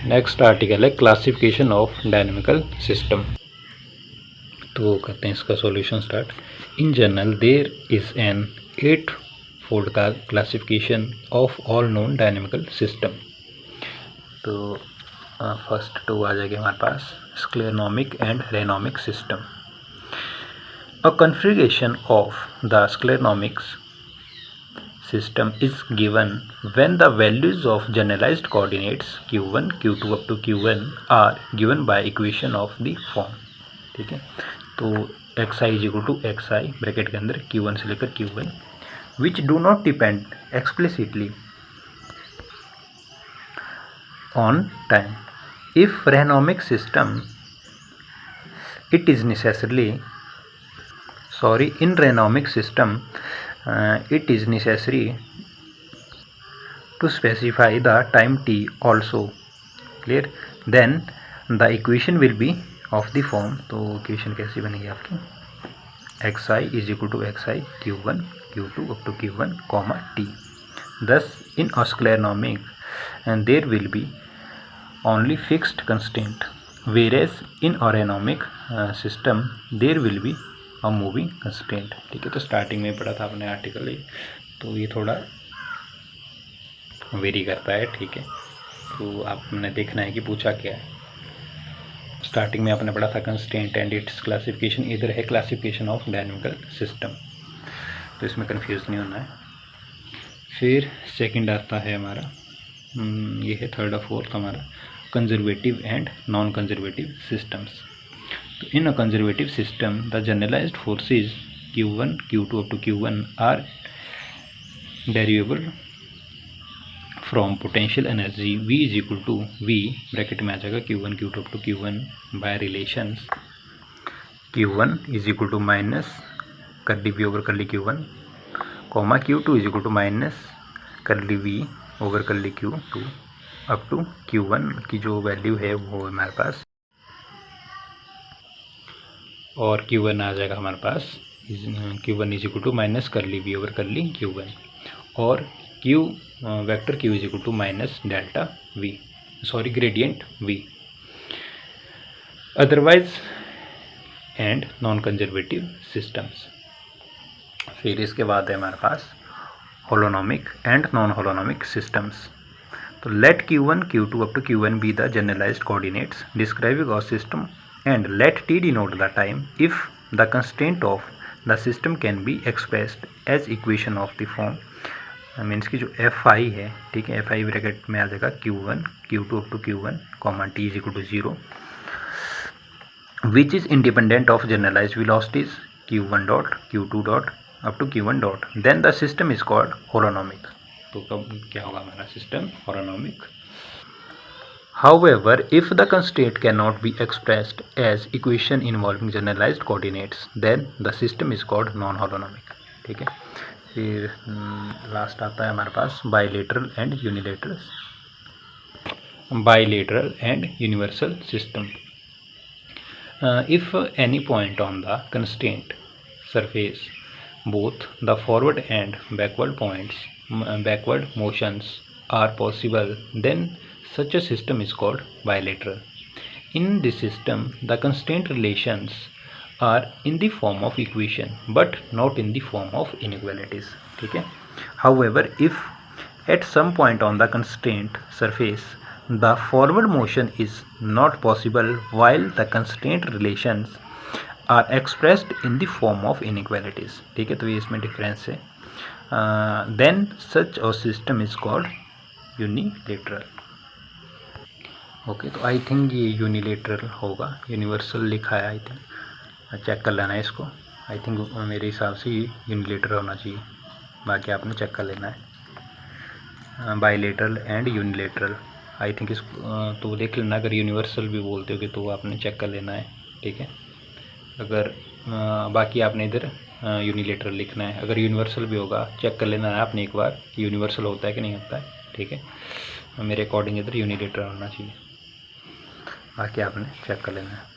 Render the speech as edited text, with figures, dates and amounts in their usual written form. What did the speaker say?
Next article है classification of dynamical system. तो करते हैं इसका solution start. In general there is an 8 fold का classification of all known dynamical system. तो फर्स्ट टू आ जाएगा हमारे पास scleronomic and rheonomic system. A configuration of the scleronomics system is given when the values of generalized coordinates q1 q2 up to qn are given by equation of the form। ठीक है, तो xi is equal to xi bracket के अंदर q1 से लेकर qn which do not depend explicitly on time। if Renomic system it is necessarily in Renomic system it is necessary to specify the time t also, clear, then the equation will be of the form। तो equation कैसी बनेगी आपकी xi is equal to xi q1 q2 up to q1 comma t। thus in Scleronomic and there will be only fixed constant, whereas in Renomic system there will be a moving constraint। ठीक है, तो starting में पढ़ा था आपने article ये, तो ये थोड़ा वेरी करता है। ठीक है, तो आपने देखना है कि पूछा क्या है। स्टार्टिंग में आपने पढ़ा था कंस्टेंट एंड इट्स क्लासिफिकेशन, इधर है क्लासिफिकेशन ऑफ डायनेमिकल सिस्टम, तो इसमें कंफ्यूज नहीं होना है। फिर सेकंड आता है हमारा, ये है थर्ड और फोर्थ हमारा conservative and non conservative systems. तो in a conservative system the generalised forces q1 q2 up to q1 are derivable from potential energy v is equal to v bracket में आ जाएगा q1 q2 up to q1 by relations q1 is equal to minus curly v over curly q1 comma q2 is equal to minus curly v over curly q2 up to q1 की जो value है वो हमारे पास, और q1 आ जाएगा हमारे पास q1 is equal to minus curly v over curly q1 और q vector q is equal to minus delta v, sorry gradient v। Otherwise and non conservative systems. फिर इसके बाद है हमारे पास holonomic and non holonomic systems. तो let q1 q2 up to q1 be the generalized coordinates describing our system and let t denote the time if the constraint of the system can be expressed as equation of the form। Means की जो fi है, ठीक है, fi bracket में आ जाएगा q1 q2 up to q1 comma t is equal to 0 which is independent of generalized velocities q1 dot q2 dot up to q1 dot, then the system is called holonomic। तो कब क्या होगा हमारा system holonomic। However, if the constraint cannot be expressed as equation involving generalized coordinates, then the system is called non-holonomic। ठीक है, फिर last आता है हमारे पास bilateral and unilateral. Bilateral and universal system. If any point on the constraint surface both the forward and backward motions are possible, then such a system is called bilateral। In this system the constraint relations are in the form of equation but not in the form of inequalities। ठीक है, however if at some point on the constraint surface the forward motion is not possible while the constraint relations are expressed in the form of inequalities। ठीक है, तो ये इसमें difference है। then such a system is called unilateral। Okay, तो I think ये unilateral होगा, universal लिखा है आई थिंक, चेक कर लेना है इसको। आई थिंक मेरे हिसाब से ये यूनिलेटरल होना चाहिए, बाकी आपने चेक कर लेना है। Bilateral and unilateral I think इसको तो देख लेना, अगर यूनिवर्सल भी बोलते हो तो आपने चेक कर लेना है। ठीक है, अगर बाकी आपने इधर यूनिलेटरल लिखना है, अगर यूनिवर्सल भी होगा चेक कर लेना है आपने एक बार कि यूनिवर्सल होता है कि नहीं होता है। ठीक है, मेरे अकॉर्डिंग इधर यूनिलेटरल होना चाहिए, बाकी आपने चेक कर लेना है।